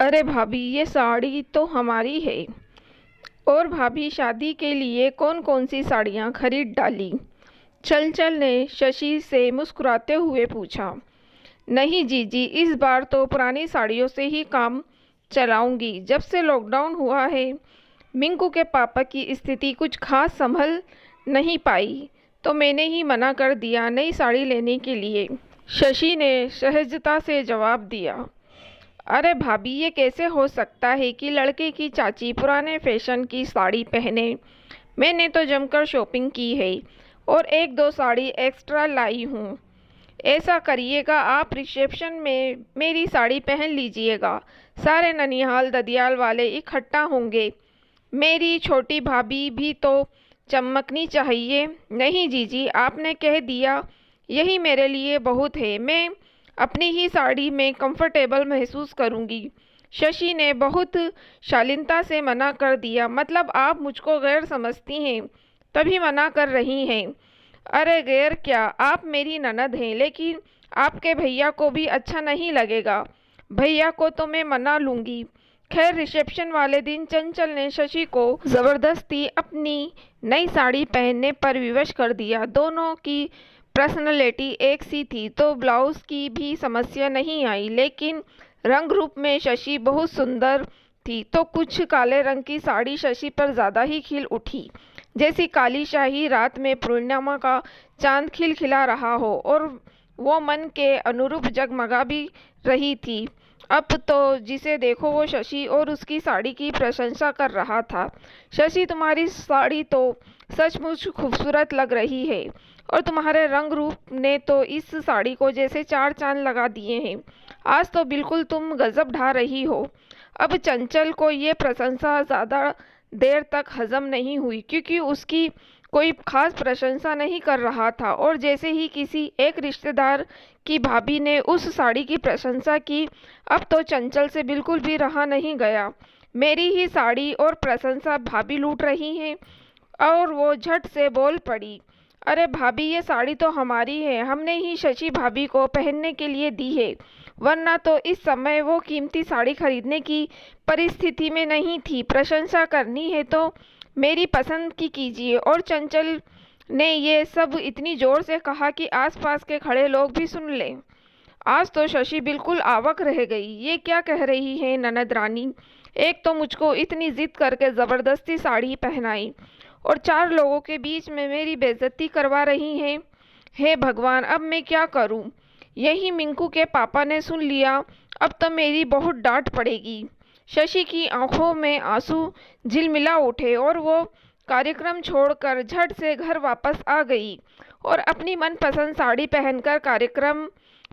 अरे भाभी, ये साड़ी तो हमारी है। और भाभी, शादी के लिए कौन कौन सी साड़ियाँ खरीद डाली? चंचल ने शशि से मुस्कुराते हुए पूछा। नहीं जीजी, इस बार तो पुरानी साड़ियों से ही काम चलाऊंगी। जब से लॉकडाउन हुआ है, मिंकू के पापा की स्थिति कुछ खास संभल नहीं पाई, तो मैंने ही मना कर दिया नई साड़ी लेने के लिए। शशि ने सहजता से जवाब दिया। अरे भाभी, ये कैसे हो सकता है कि लड़के की चाची पुराने फैशन की साड़ी पहने? मैंने तो जमकर शॉपिंग की है और एक दो साड़ी एक्स्ट्रा लाई हूँ। ऐसा करिएगा, आप रिसेप्शन में मेरी साड़ी पहन लीजिएगा। सारे ननिहाल ददियाल वाले इकट्ठा होंगे। मेरी छोटी भाभी भी तो चमकनी चाहिए। नहीं जीजी, आपने कह दिया, यही मेरे लिए बहुत है। मैं अपनी ही साड़ी में कंफर्टेबल महसूस करूंगी। शशि ने बहुत शालीनता से मना कर दिया। मतलब आप मुझको गैर समझती हैं, तभी मना कर रही हैं। अरे गैर क्या, आप मेरी ननद हैं, लेकिन आपके भैया को भी अच्छा नहीं लगेगा। भैया को तो मैं मना लूंगी। खैर, रिसेप्शन वाले दिन चंचल ने शशि को जबरदस्ती अपनी नई साड़ी पहनने पर विवश कर दिया। दोनों की पर्सनैलिटी एक सी थी, तो ब्लाउज की भी समस्या नहीं आई। लेकिन रंग रूप में शशि बहुत सुंदर थी, तो कुछ काले रंग की साड़ी शशि पर ज़्यादा ही खिल उठी, जैसी काली शाही रात में पूर्णिमा का चांद खिलखिला रहा हो, और वो मन के अनुरूप जगमगा भी रही थी। अब तो जिसे देखो वो शशि और उसकी साड़ी की प्रशंसा कर रहा था। शशि, तुम्हारी साड़ी तो सचमुच खूबसूरत लग रही है, और तुम्हारे रंग रूप ने तो इस साड़ी को जैसे चार चांद लगा दिए हैं। आज तो बिल्कुल तुम गजब ढा रही हो। अब चंचल को ये प्रशंसा ज़्यादा देर तक हजम नहीं हुई, क्योंकि उसकी कोई खास प्रशंसा नहीं कर रहा था। और जैसे ही किसी एक रिश्तेदार की भाभी ने उस साड़ी की प्रशंसा की, अब तो चंचल से बिल्कुल भी रहा नहीं गया। मेरी ही साड़ी और प्रशंसा भाभी लूट रही हैं। और वो झट से बोल पड़ी। अरे भाभी, ये साड़ी तो हमारी है। हमने ही शशि भाभी को पहनने के लिए दी है, वरना तो इस समय वो कीमती साड़ी खरीदने की परिस्थिति में नहीं थी। प्रशंसा करनी है तो मेरी पसंद की कीजिए। और चंचल ने ये सब इतनी जोर से कहा कि आसपास के खड़े लोग भी सुन लें। आज तो शशि बिल्कुल आवाक रह गई। ये क्या कह रही है ननद रानी? एक तो मुझको इतनी जिद करके ज़बरदस्ती साड़ी पहनाई, और चार लोगों के बीच में मेरी बेइज्जती करवा रही हैं। हे भगवान, अब मैं क्या करूं? यही मिंकू के पापा ने सुन लिया, अब तो मेरी बहुत डांट पड़ेगी। शशि की आंखों में आंसू झिलमिला उठे, और वो कार्यक्रम छोड़कर झट से घर वापस आ गई और अपनी मनपसंद साड़ी पहनकर कार्यक्रम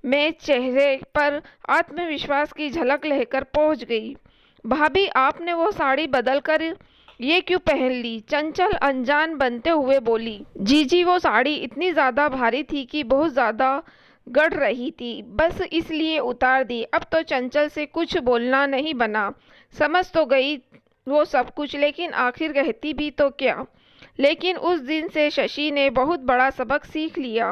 में चेहरे पर आत्मविश्वास की झलक लेकर पहुंच गई। भाभी, आपने वो साड़ी बदलकर ये क्यों पहन ली? चंचल अनजान बनते हुए बोली। जीजी, वो साड़ी इतनी ज़्यादा भारी थी कि बहुत ज़्यादा गड़ रही थी, बस इसलिए उतार दी। अब तो चंचल से कुछ बोलना नहीं बना। समझ तो गई वो सब कुछ, लेकिन आखिर कहती भी तो क्या। लेकिन उस दिन से शशि ने बहुत बड़ा सबक सीख लिया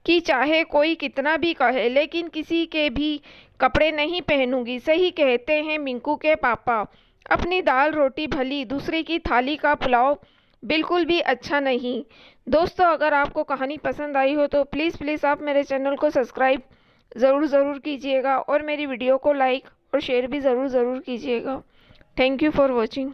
कि चाहे कोई कितना भी कहे, लेकिन किसी के भी कपड़े नहीं पहनूंगी। सही कहते हैं मिंकू के पापा, अपनी दाल रोटी भली, दूसरे की थाली का पुलाव बिल्कुल भी अच्छा नहीं। दोस्तों, अगर आपको कहानी पसंद आई हो तो प्लीज़ आप मेरे चैनल को सब्सक्राइब ज़रूर कीजिएगा, और मेरी वीडियो को लाइक और शेयर भी ज़रूर कीजिएगा। Thank you for watching.